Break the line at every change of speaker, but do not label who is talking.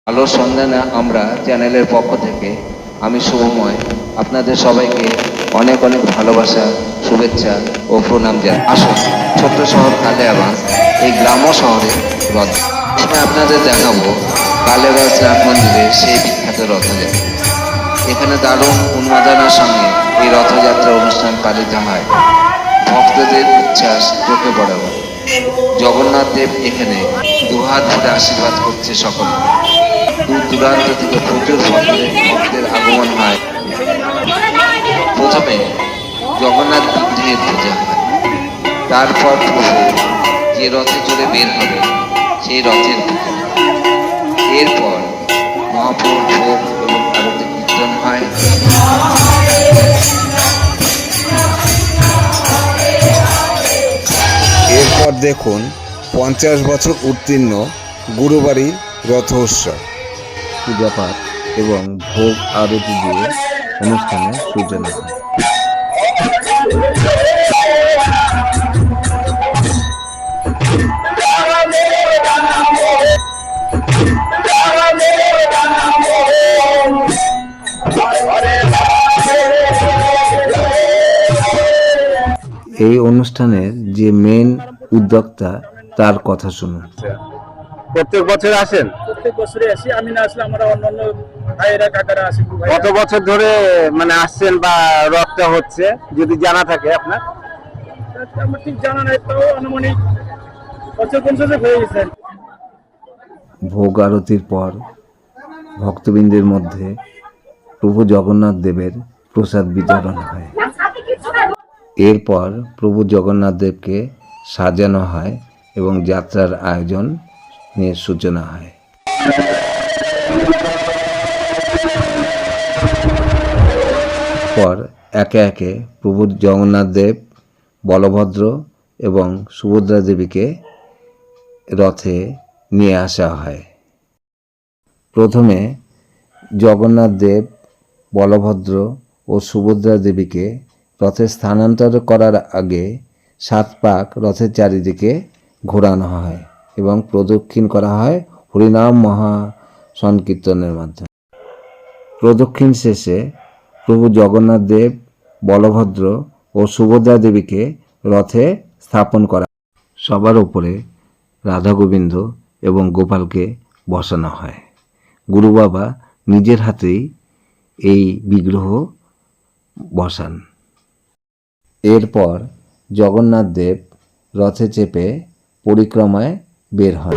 আলোর সন্ধানে আমরা চ্যানেলের পক্ষ থেকে আমি শুভময় আপনাদের সবাইকে অনেক অনেক ভালোবাসা, শুভেচ্ছা ও প্রণাম জানাই। আসুন ছোট্ট শহর কালিয়াগঞ্জ এই গ্রাম্য শহরে রথ আমি আপনাদের দেখাবো কালিয়াগঞ্জ রাম মন্দিরের সেই বিখ্যাত রথযাত্রা। এখানে দারুণ উন্মাদনার সঙ্গে এই রথযাত্রা অনুষ্ঠান পালিত হয়। ভক্তদের উচ্ছ্বাস চোখে পড়াবো। জগন্নাথ দেব এখানে দুহাত ভরে আশীর্বাদ করছে সকলকে। দূর দূরান্ত থেকে প্রচুর ভক্তের আগমন হয়। প্রথমে জগন্নাথ বিগ্রহের পূজা হয়, তারপর প্রভু যে রথে চড়ে বের হবে সেই রথের পূজা। এরপর মহাপ্রভুর ভোগ এবং আরতি কীর্তন হয়।
এরপর দেখুন 50 বছর উত্তীর্ণ গুরুবাড়ি রথ উৎসব।
পূজাপাঠ এবং ভোগ আরতি দিয়ে অনুষ্ঠানের সূচনা হয়। এই অনুষ্ঠানের যে মেন উদ্যোক্তা তার কথা শুনুন।
প্রত্যেক বছর আসেন?
প্রত্যেক বছরই আসি, আমি না আসলে আমরা অন্যান্য ভাইয়েরা কাকারা আসি।
কত বছর ধরে মানে আসছেন বা রথটা হচ্ছে যদি জানা থাকে আপনার?
আমার ঠিক জানা নাই, তাও আনুমানিক বছর 50 হয়ে গেছে।
ভোগ আরতির পর ভক্তবৃন্দের মধ্যে প্রভু জগন্নাথ দেবের প্রসাদ বিতরণ হয়। এরপর প্রভু জগন্নাথ দেবকে সাজানো হয় এবং যাত্রার আয়োজন নিয়ে সূচনা হয়। পর একে একে প্রভু জগন্নাথ দেব, বলভদ্র এবং সুভদ্রা দেবীকে রথে নিয়ে আসা হয়। প্রথমে জগন্নাথ দেব, বলভদ্র ও সুভদ্রা দেবীকে রথে স্থানান্তর করার আগে 7 পাক রথের চারিদিকে ঘোরানো হয় এবং প্রদক্ষিণ করা হয় হরিনাম মহা সংকীর্তনের মাধ্যমে। প্রদক্ষিণ শেষে প্রভু জগন্নাথ দেব, বলভদ্র ও সুভদ্রা দেবীকে রথে স্থাপন করা। সবার উপরে রাধা গোবিন্দ এবং গোপালকে বসানো হয়। গুরু বাবা নিজের হাতেই এই বিগ্রহ বসান। এরপর জগন্নাথ দেব রথে চেপে পরিক্রমায় বের হন।